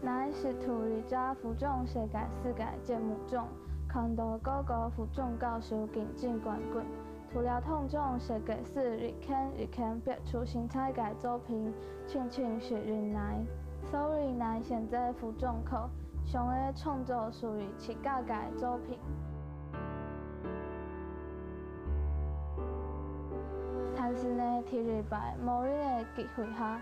乃是图里家服装世界世界节目中，看到各个服装教授竞争冠军。除了痛中设计师日看别出心裁嘅作品，亲是云来。所以乃现在服装课上嘅创作属于自家嘅作品。但是呢，第二摆某日嘅机会下。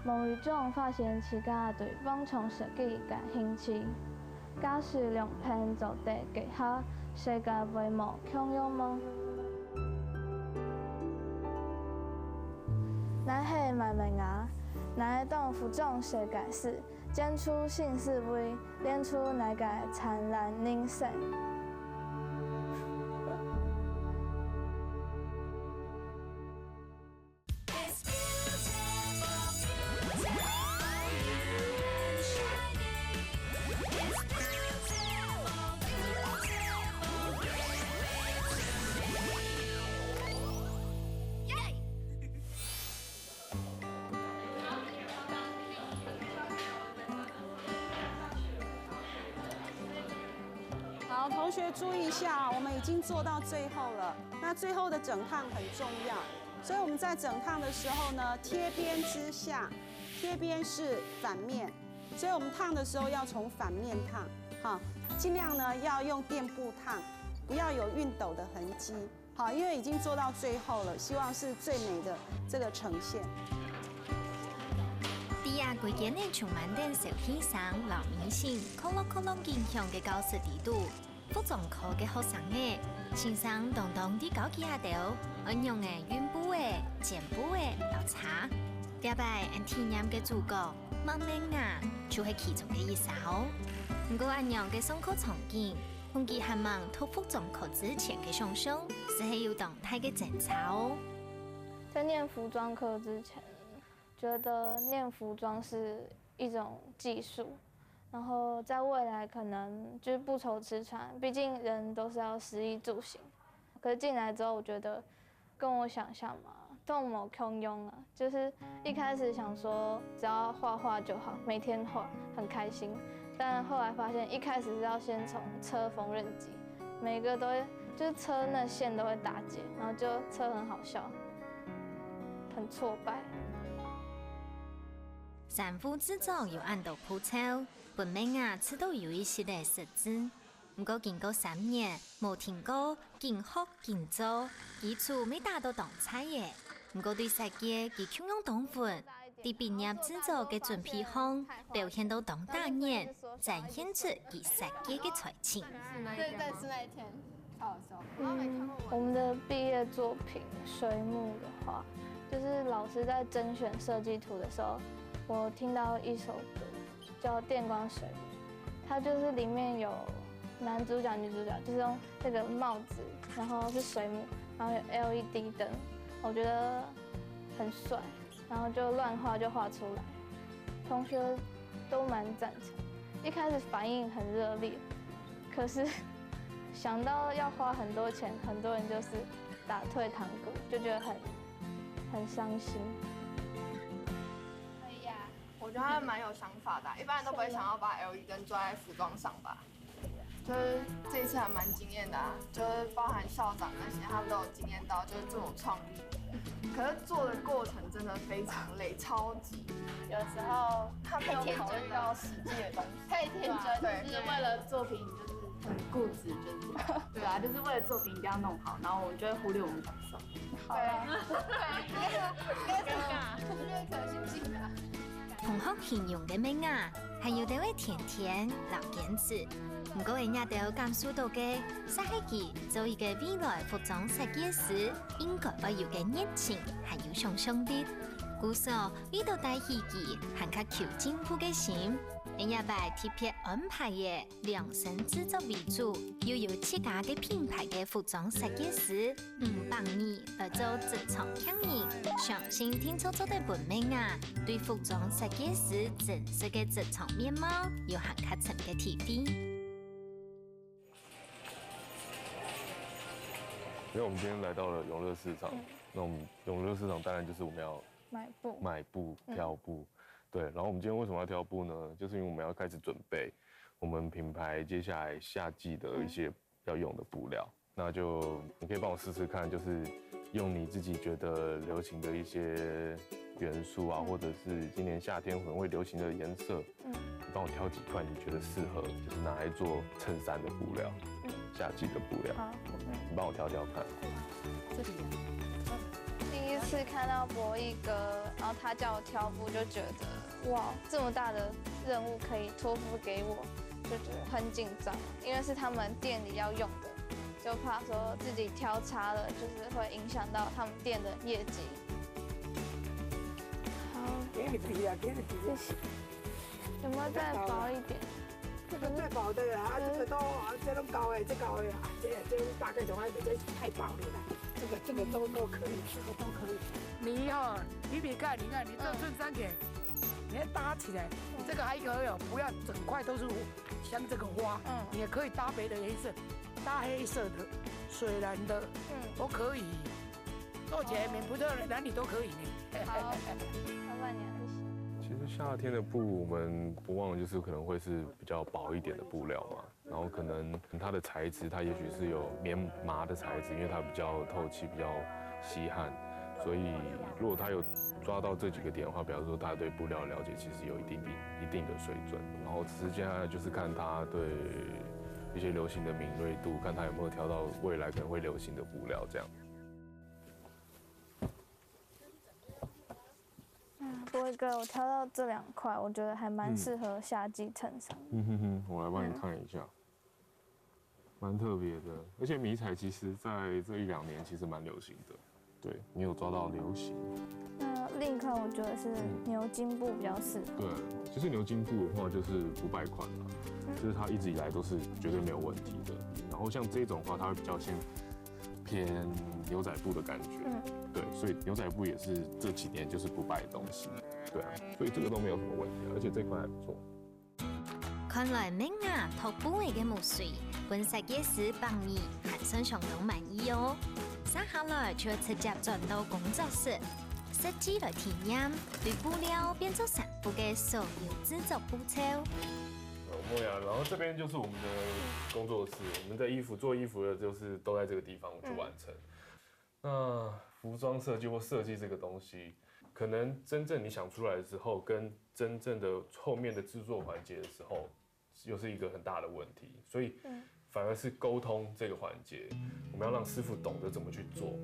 某一种发现自家对网创设计感兴趣，假使两篇做地结合，世界会无共有吗？咱系卖物牙，咱会当服装设计师，展出新思维，练出咱个灿烂人生。好，同学注意一下，我们已经做到最后了。那最后的整烫很重要，所以我们在整烫的时候呢，贴边之下，贴边是反面，所以我们烫的时候要从反面烫，好，尽量呢要用垫布烫，不要有熨斗的痕迹。好，因为已经做到最后了，希望是最美的这个呈现。第二季节呢，充满点小先生、老明星、可乐健康嘅教室地度，服装科嘅學生呢，先生當啲搞幾下條，運用嘅熨布嘅、剪布嘅老茶，第擺按體驗嘅主角孟美雅，就係其中嘅一首。不過按樣嘅上課場景，同佢係望讀服裝科之前嘅想象，是係要動態嘅爭吵。在念服裝課之前。觉得念服装是一种技术，然后在未来可能就是不愁吃穿，毕竟人都是要食衣住行。可是进来之后，我觉得跟我想象嘛，都没空用啊。就是一开始想说只要画画就好，每天画很开心，但后来发现一开始是要先从车缝纫机，每个都会就是车那线都会打结，然后就车很好笑，很挫败。衫褲製作要按到鋪抽，本命啊，此都有一系列設置。不過經過3年，冇聽過勁學勁做，基礎未達到當菜嘅。不過對設計佢強用當款，對畢業製作嘅準備項表現到當大年，展現出佢設計嘅才情。對，是那一天，超好笑。我们的毕业作品水母的话，就是老师在甄选设计图的时候。我听到一首歌叫《电光水母》，它就是里面有男主角、女主角，就是用那个帽子，然后是水母，然后有 LED 灯，我觉得很帅，然后就乱画就画出来，同学都蛮赞成，一开始反应很热烈，可是想到要花很多钱，很多人就是打退堂鼓，就觉得很伤心。我觉得他蛮有想法的，一般人都不会想要把 LED 灯装在服装上吧。就是这一次还蛮惊艳的啊，就是包含校长那些，他们都有惊艳到，就是这么有创意。可是做的过程真的非常累，超级。有时候他没有考虑到实际的东西，太天真，对，就是为了作品就是很固执，就是对啊，就是为了作品一定要弄好，然后我们就会忽略我们感受。对，应该是这样，我觉得可能性的。同學形容嘅美雅係要到位甜甜、老堅持，唔過人家都有感受到嘅，實係佢做一個未來服裝設計師應該要有嘅熱情，係要想象力。故所呢度帶起佢行較求進步嘅心，人家把特別安排嘅量身製作為主，要有自家嘅品牌嘅服裝設計師，幫你來做職場經營。相信聽錯咗嘅本命啊，對服裝設計師真實嘅職場面貌有很較深嘅體會。因為我們今天來到了永樂市場，那我們永樂市場當然就是我們要買布、挑布。对，然后我们今天为什么要挑布呢？就是因为我们要开始准备我们品牌接下来夏季的一些要用的布料。那就你可以帮我试试看，就是用你自己觉得流行的一些元素啊，或者是今年夏天可能会流行的颜色，你帮我挑几块你觉得适合，就是拿来做衬衫的布料，夏季的布料。好，你帮我挑挑看。这里第一次看到博弈哥，然后他叫我挑布，就觉得哇，这么大的任务可以托付给我，就觉得很紧张，因为是他们店里要用的，就怕说自己挑差了，就是会影响到他们店的业绩。好，给你比啊，给你比。谢谢。有没有再薄一点？这个最薄的啊，这个都这都高哎，这高哎啊，这大概从来这太薄了啦。这个都可以，这个都可以。你比比看，你看你这衬衫给，你要搭起来，你这个还可以哦，不要整块都是像这个花，你也可以搭别的颜色，搭黑色的、水蓝的，都可以。做起来免不特哪里都可以呢。好，老板娘，谢谢。其实夏天的布，我们不忘了就是可能会是比较薄一点的布料嘛，然后可能它的材质，它也许是有棉麻的材质，因为它比较透气，比较吸汗，所以如果他有抓到这几个点的话，表示说他对布料的了解其实有一定的水准，然后只是接下来就是看他对一些流行的敏锐度，看他有没有挑到未来可能会流行的布料这样。博弈哥，我挑到这2块，我觉得还蛮适合夏季衬衫。我来帮你看一下，蛮特别的，而且迷彩其实在这1-2年其实蛮流行的，对你有抓到流行。那另一块我觉得是牛津布比较适合。对，其实牛津布的话就是不败款啦，就是它一直以来都是绝对没有问题的。然后像这种的话，它会比较偏牛仔布的感觉，对，所以牛仔布也是这几年就是不败的东西，对啊，所以这个都没有什么问题，而且这块还不错。看来明啊，徒步嘅木水，本设计师帮你还算相当满意哦。接下來就直接轉到工作室，設計來體驗對布料變做衫布嘅所有製作步驟。莫雅，然后这边就是我们的工作室，我们的做衣服的，就是都在这个地方去完成。那服装设计或设计这个东西，可能真正你想出来的时候，跟真正的后面的制作环节的时候，又是一个很大的问题。所以，反而是沟通这个环节，我们要让师傅懂得怎么去做，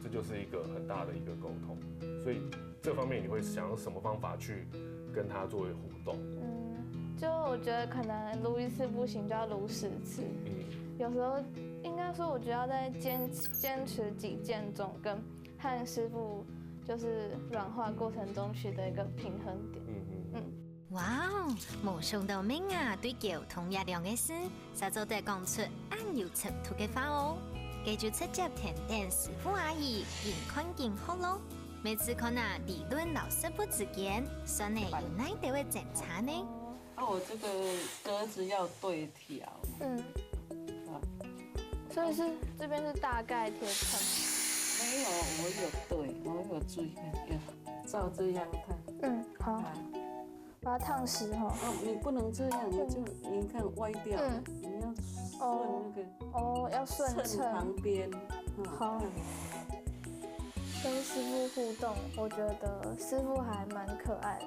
这就是一个很大的一个沟通。所以这方面你会想用什么方法去跟他作为互动？就我觉得可能撸1次不行，就要撸10次。有时候应该说，我觉得要在坚持己见中，跟和师傅就是软化过程中取得一个平衡点。哇哦，冇想到明啊對溝通一樣嘅事，實在得講出按有程度嘅話哦。繼續直接聽聽師傅阿姨健康健好咯。每次看啊理論老師傅之間，算係有哪一位檢查呢？我这个格子要对调。所以是这边是大概贴称。没有，我有注意，要照这样看。好。把它烫实哈。你不能这样，你看歪掉，你要顺那个。要顺衬旁边。好。跟师傅互动，我觉得师傅还蛮可爱的。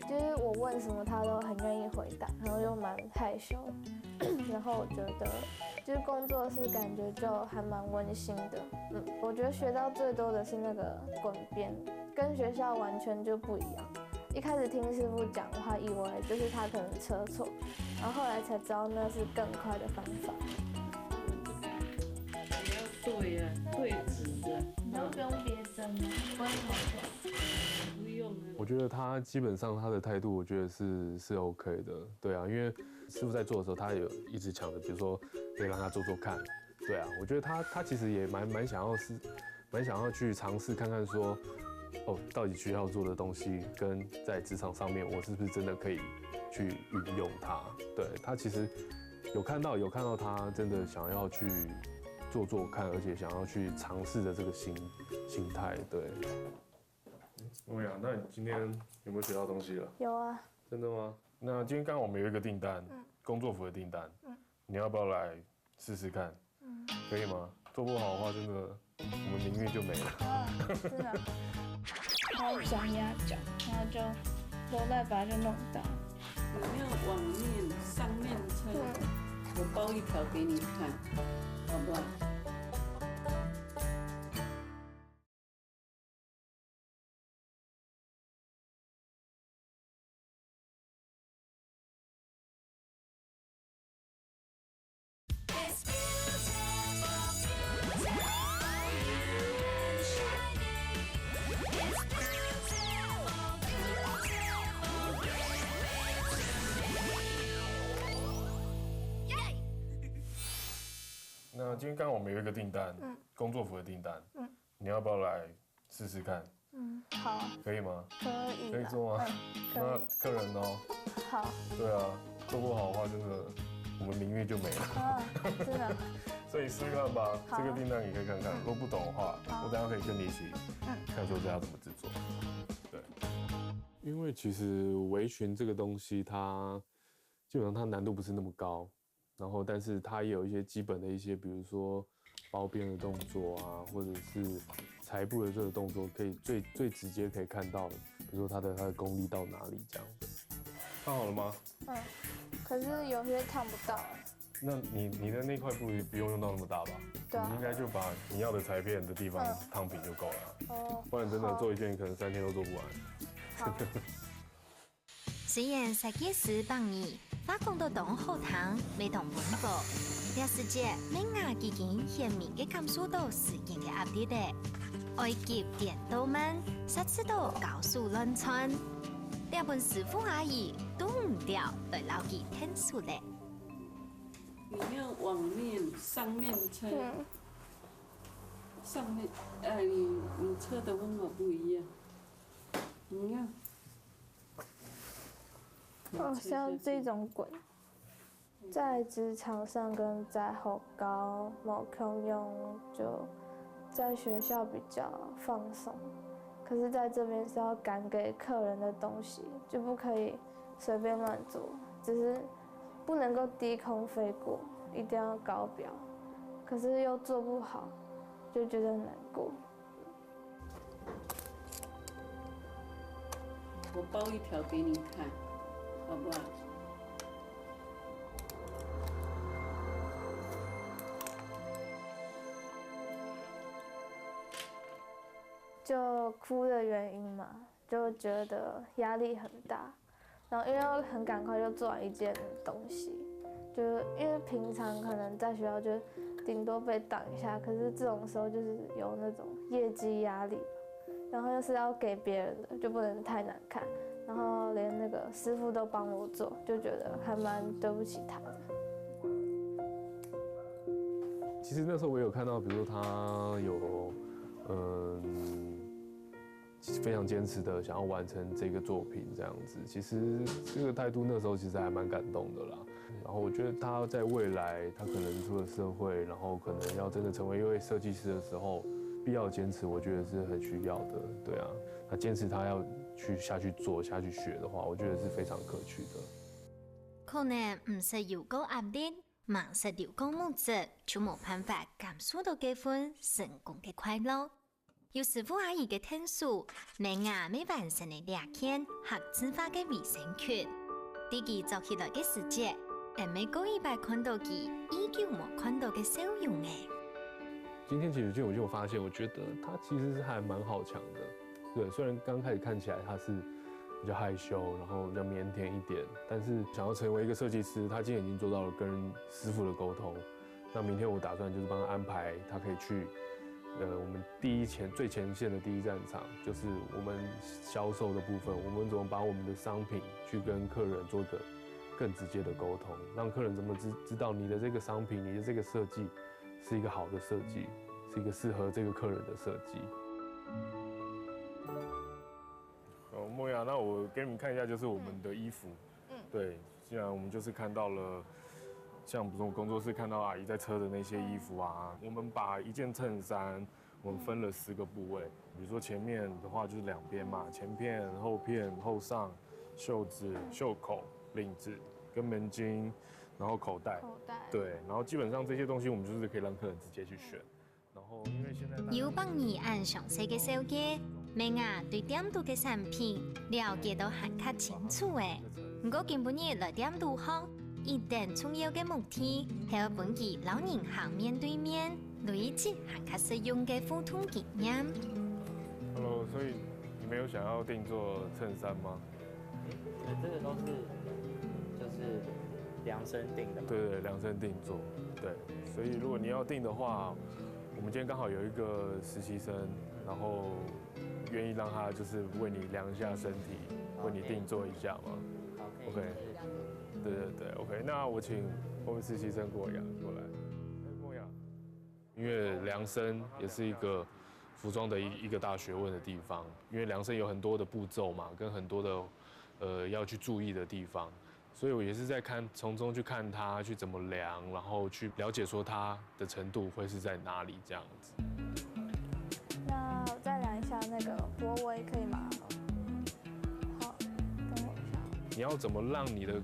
就是我问什么他都很愿意回答，然后又蛮害羞，然后我觉得就是工作室感觉就还蛮温馨的。我觉得学到最多的是那个滚边，跟学校完全就不一样。一开始听师傅讲，我还以为就是他可能车错，然后后来才知道那是更快的方法。你要对啊，对直的，然后不用别针吗？不会跑掉。我觉得他基本上他的态度，我觉得是 OK 的，对啊，因为师傅在做的时候，他有一直抢着，比如说可以让他做做看，对啊，我觉得他其实也蛮想要去尝试看看说，到底学校做的东西跟在职场上面，我是不是真的可以去运用它？对，他其实有看到他真的想要去做做看，而且想要去尝试的这个心态，对。欧雅，那你今天有没有学到东西了？有啊。真的吗？那今天刚好我们有一个订单，工作服的订单，你要不要来试试看？可以吗？做不好的话，真的我们名誉就没了。真的。然后转压脚，然后就楼带把它就弄到。你要往面上面车，我包一条给你看，好不好？那今天刚好我们有一个订单，工作服的订单，你要不要来试试看？好。可以吗？可以。可以做吗？那客人哦。好。对啊，做不好的话，真的我们名誉就没了。真的。所以试试看吧，这个订单你可以看看，如果不懂的话，我等下可以跟你一起看说这要怎么制作。对，因为其实围裙这个东西，它基本上它难度不是那么高。然后，但是它也有一些基本的一些，比如说包边的动作啊，或者是裁布的这个动作，可以最直接可以看到的，比如说它的功力到哪里这样。看好了吗？可是有些看不到。那你的那块布不用到那么大吧？对啊。你应该就把你要的裁片的地方烫平就够了。哦。不然真的做一件可能3天都做不完。虽然设计师帮你发光到当后堂，没当本部，但世界美雅已经显明嘅感受到时间嘅压力的，埃及电刀们设置到高速乱窜，日本师傅阿姨都唔掉来捞佢天数嘞。你要往面上面车，上面，你车的方法不一样，你要。像这种滚，在职场上跟在学校冇空用，就在学校比较放松。可是在这边是要赶给客人的东西，就不可以随便乱做，只是不能够低空飞过，一定要高标。可是又做不好，就觉得很难过。我包一条给你看。好不好？就哭的原因嘛，就觉得压力很大，然后因为要很赶快就做完一件东西，就因为平常可能在学校就顶多被挡一下，可是这种时候就是有那种业绩压力，然后又是要给别人的，就不能太难看。然后连那个师傅都帮我做，就觉得还蛮对不起他的。其实那时候我有看到，比如说他有，非常坚持的想要完成这个作品这样子。其实这个态度那时候其实还蛮感动的啦。然后我觉得他在未来，他可能出了社会，然后可能要真的成为一位设计师的时候，必要坚持，我觉得是很需要的。对啊，他坚持他要下去做、下去学的话，我觉得是非常可取的。可能唔是有够压力，忙是有够目的，就冇办法感受到这份成功嘅快乐。有师傅阿姨嘅天数，美雅未完成嘅2件合字化嘅卫生裙，自己做起來嘅時節，而每個禮拜看到佢依舊冇看到嘅笑容嘅。今天其實我就發現，我覺得他其實是還蠻好強的。對，雖然剛開始看起來他是比較害羞，然後比較腼腆一點，但是想要成為一個設計師，他今天已經做到了跟師傅的溝通。那明天我打算就是幫他安排，他可以去，我們最前線的第一戰場，就是我們銷售的部分，我們怎麼把我們的商品去跟客人做一個更直接的溝通，讓客人怎麼知道你的這個商品，你的這個設計是一個好的設計，是一個適合這個客人的設計。好，莫雅，那我給你們看一下，就是我們的衣服。對，既然我們就是看到了，像比如說我工作室看到阿姨在車的那些衣服啊，我們把一件襯衫，我们分了10个部位，比如说前面的话就是2边嘛，前片、后片、后上、袖子、袖口、领子跟门襟，然后口袋。对，然后基本上这些东西我们就是可以让客人直接去选。然后因为现在有帮你按详细嘅手机，明啊对点度嘅产品了解到很较清楚诶。不过今晡日来点度好，一定重要嘅目的系要本地老人行面对面累积很较实用嘅沟通经验。Hello， 所以你们有想要定做衬衫吗？这个都是就是量身定的。对，量身定做。对，所以如果你要定的话，我们今天刚好有一个实习生，然后愿意让他就是为你量一下身体，为你定做一下嘛。OK。对 ，OK。那我请我们实习生过来。莫雅，因为量身也是一个服装的一个大学问的地方，因为量身有很多的步骤嘛，跟很多的要去注意的地方。所以我也是在从中去看它去怎么量，然后去了解说它的程度会是在哪里这样子。那我再量一下那个脖围，可以吗？好，等我一下。你要怎么让你的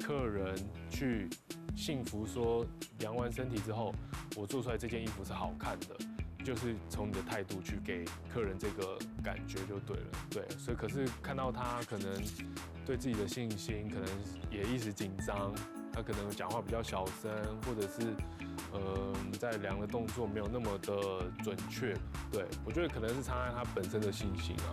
客人去信服说量完身体之后，我做出来这件衣服是好看的，就是从你的态度去给客人这个感觉就对了。对，所以可是看到他可能对自己的信心可能也一时紧张，他可能讲话比较小声，或者是在量的动作没有那么的准确。对，我觉得可能是差在他本身的信心啊。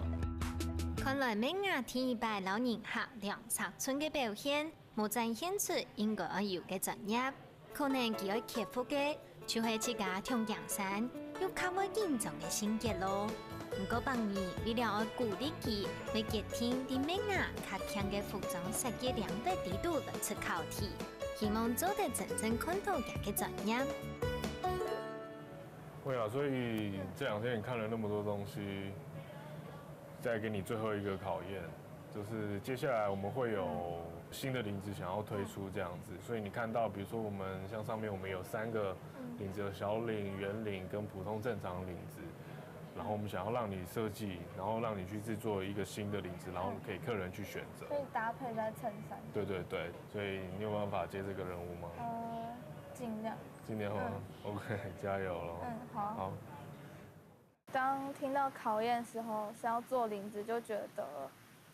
看来明亚第2老人客量尺寸嘅表現，無展現出應該要有嘅專業，可能佢要克服嘅就係自家同樣衫要較為緊張嘅性格咯。不過幫你為了要鼓勵佢，會決定啲明亞較強嘅服裝設計量的地度來出考題，希望做得真正看到佢嘅專業。會啊，所以這2天你看了那麼多東西，再給你最後一個考驗，就是接下來我們會有新的領子想要推出這樣子，所以你看到，比如說我們像上面我們有3個領子，有小領、圓領跟普通正常領子，然後我們想要讓你設計，然後讓你去製作一個新的領子，然後給客人去選擇。可以搭配在襯衫。對，所以你有辦法接這個任務嗎？盡量。盡量嗎？OK， 加油咯。好。當聽到考驗時候是要做領子，就覺得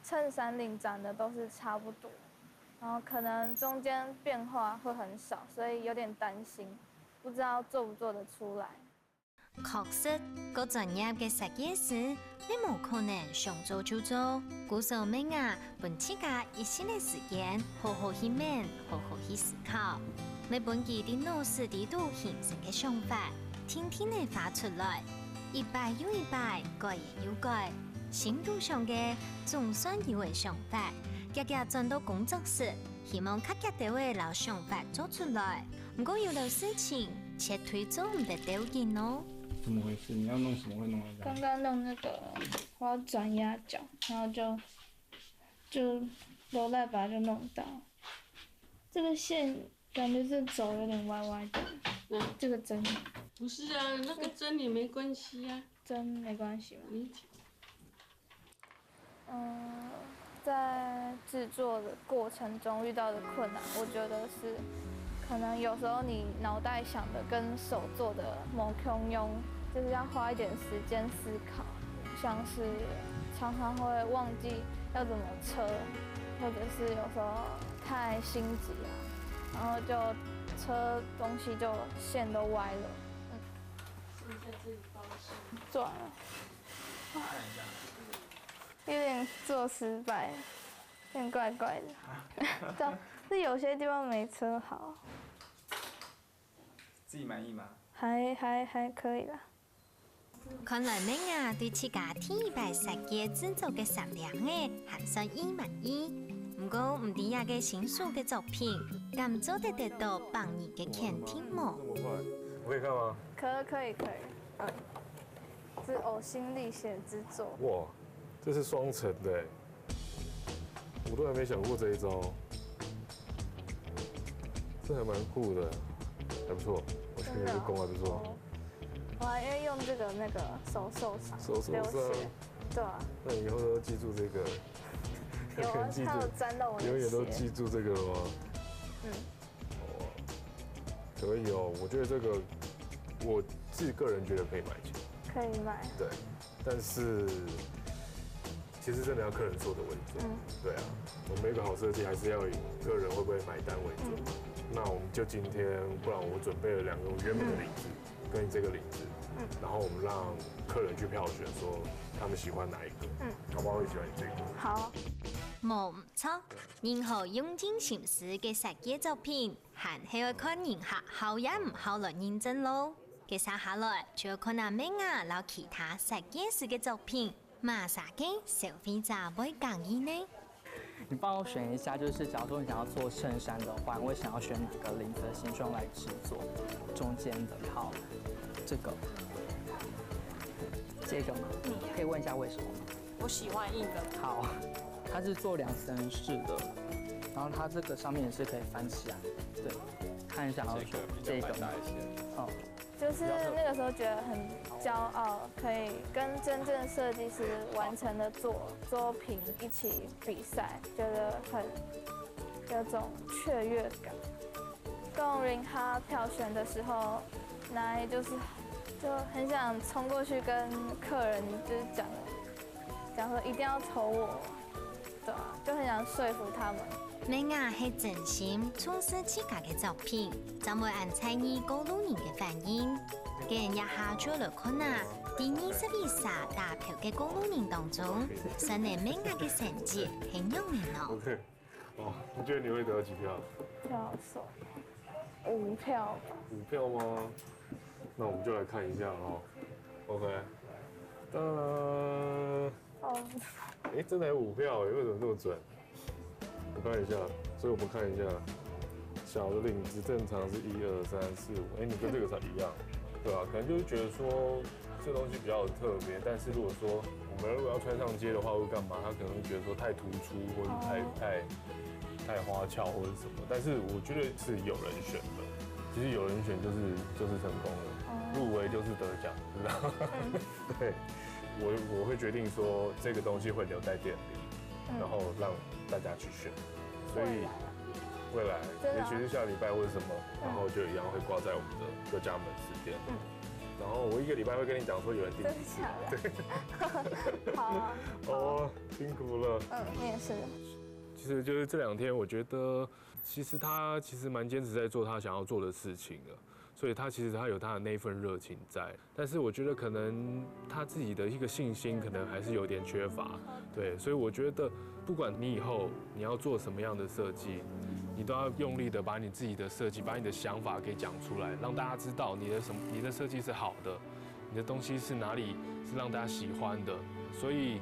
襯衫領展的都是差不多，然後可能中間變化會很少，所以有點擔心，不知道做不做得出來。確實，個專業嘅設計師，你冇可能想做就做。故所明啊，本自家一些嘅時間，好好去問，好好去思考。你本己啲腦子地度形成嘅想法，天天地發出來，一擺又一擺，改也又改。行動上嘅總算有嘅想法，日日轉到工作室，希望客家地位攞想法做出來。不過有啲事情，卻推做唔得到嘅咯。怎麼回事？你要弄什麼會弄得到？剛剛弄那個，我要轉壓腳，然後就揉帶把它就弄到。這個線感覺這軸有點歪歪的。這個針。不是啊，那個針也沒關係啊。針沒關係嗎？在製作的過程中遇到的困難，我覺得是可能有時候你腦袋想的跟手做的某空用，就是要花一點時間思考，像是常常會忘記要怎麼車，或者是有時候太心急啊，然後就車東西就線都歪了。剩下這裡包線。做完了。有點做失敗，有點怪怪的。是有些地方沒車好。自己滿意嗎？還可以啦。看來明啊對自家第2設計製作嘅質量嘅還算滿意。不過唔知呀嘅新書嘅作品，敢做得到幫你嘅肯定嗎？這麼快，我可以看嗎？可以。是嘔心瀝血之作。哇，這是雙層的，我都還沒想過這一招，這還蠻酷的，還不錯，我覺得這個工還不錯。我还因为用这个那个手受伤，手受流伤血，对啊，那你以后都要记住这个。有啊，记它有沾到我的血。永远都记住这个了吗？嗯。哦，可以哦，我觉得这个我自己个人觉得可以买起来。可以买。对，但是其实真的要客人说的为主。对啊，我们一个好设计还是要以客人会不会买单为主。那我们就今天，不然我准备了2个我原本的领子跟这个领子，然后我们让客人去票选，说他们喜欢哪一个，好不好？会喜欢这个。好。冇唔錯，任何用盡心思嘅設計作品，還係要看人客好也唔好來認真咯。接下來就要看阿美亞攞其他設計師嘅作品，馬啥嘅消費者會介意呢？你帮我选一下，就是假如说你想要做衬衫的话，你会想要选哪个领子的形状来制作？中间的，好，这个吗？可以问一下为什么吗？我喜欢硬的。好，它是做2层式的，然后它这个上面也是可以翻起来。对，看一下，这个大一些。哦，就是那个时候觉得很骄傲，可以跟真正设计师完成的作品一起比赛，觉得很有种雀跃感。跟林哈票选的时候，那就很想冲过去跟客人就是讲说一定要投我，对啊，就很想说服他们。美亞係真心從事自家嘅作品，就會按猜疑高路人嘅反應。嘅人一下做了看啊，第21屆大票嘅高路人當中，上嚟美亞嘅成績很讓人哦。OK， 哦，你覺得你會得幾票？票數5票吧。5票嗎？那我們就來看一下哦。OK， 當然，哎，真的有5票哎，為什麼這麼準？我看一下，所以我們看一下，小的領子正常是1、2、3、4、5，哎，你跟這個才一樣，對吧？可能就是覺得說這東西比較特別，但是如果說我們如果要穿上街的話，會幹嘛？他可能會覺得說太突出，或者太花俏或者什麼。但是我覺得是有人選的，其實有人選就是成功了，入圍就是得獎，知道？對，我會決定說這個東西會留在店裡，然後讓大家去選，所以未來也許是下禮拜或者什麼，然後就一樣會掛在我們的各家門市店。然後我1個禮拜會跟你講說有人訂幾次。對。好啊。哦，辛苦了。你也是。其實就是這2天，我覺得其實他蠻堅持在做他想要做的事情的。所以他其實他有他的那一份熱情在，但是我覺得可能他自己的一個信心可能還是有點缺乏，對，所以我覺得不管你以後你要做什麼樣的設計，你都要用力的把你自己的設計，把你的想法給講出來，讓大家知道你的設計是好的，你的東西是哪裡是讓大家喜歡的。所以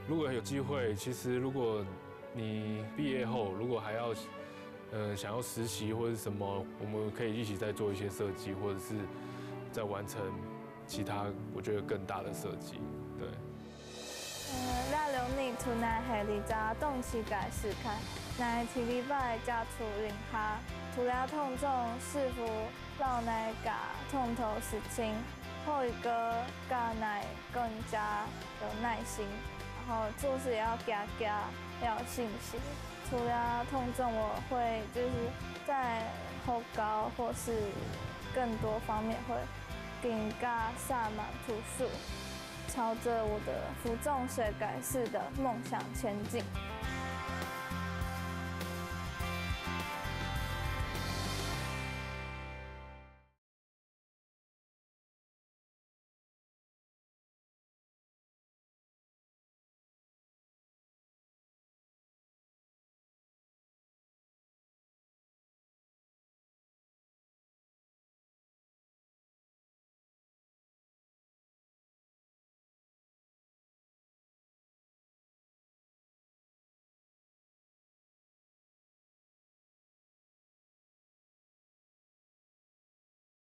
如果有機會，其實如果你畢業後如果還要想要實習或者什麼，我們可以一起再做一些設計，或者是再完成其他我覺得更大的設計。對。咱留你出來係你咋動起改試看，乃提禮拜加出零哈，除了痛重是否讓乃嘎痛頭事情，後一個嘎乃更加有耐心，然後做事也要要有信心。除了痛重，我會就是在後高或是更多方面會更加灑滿突出，朝着我的服眾水改式的夢想前進。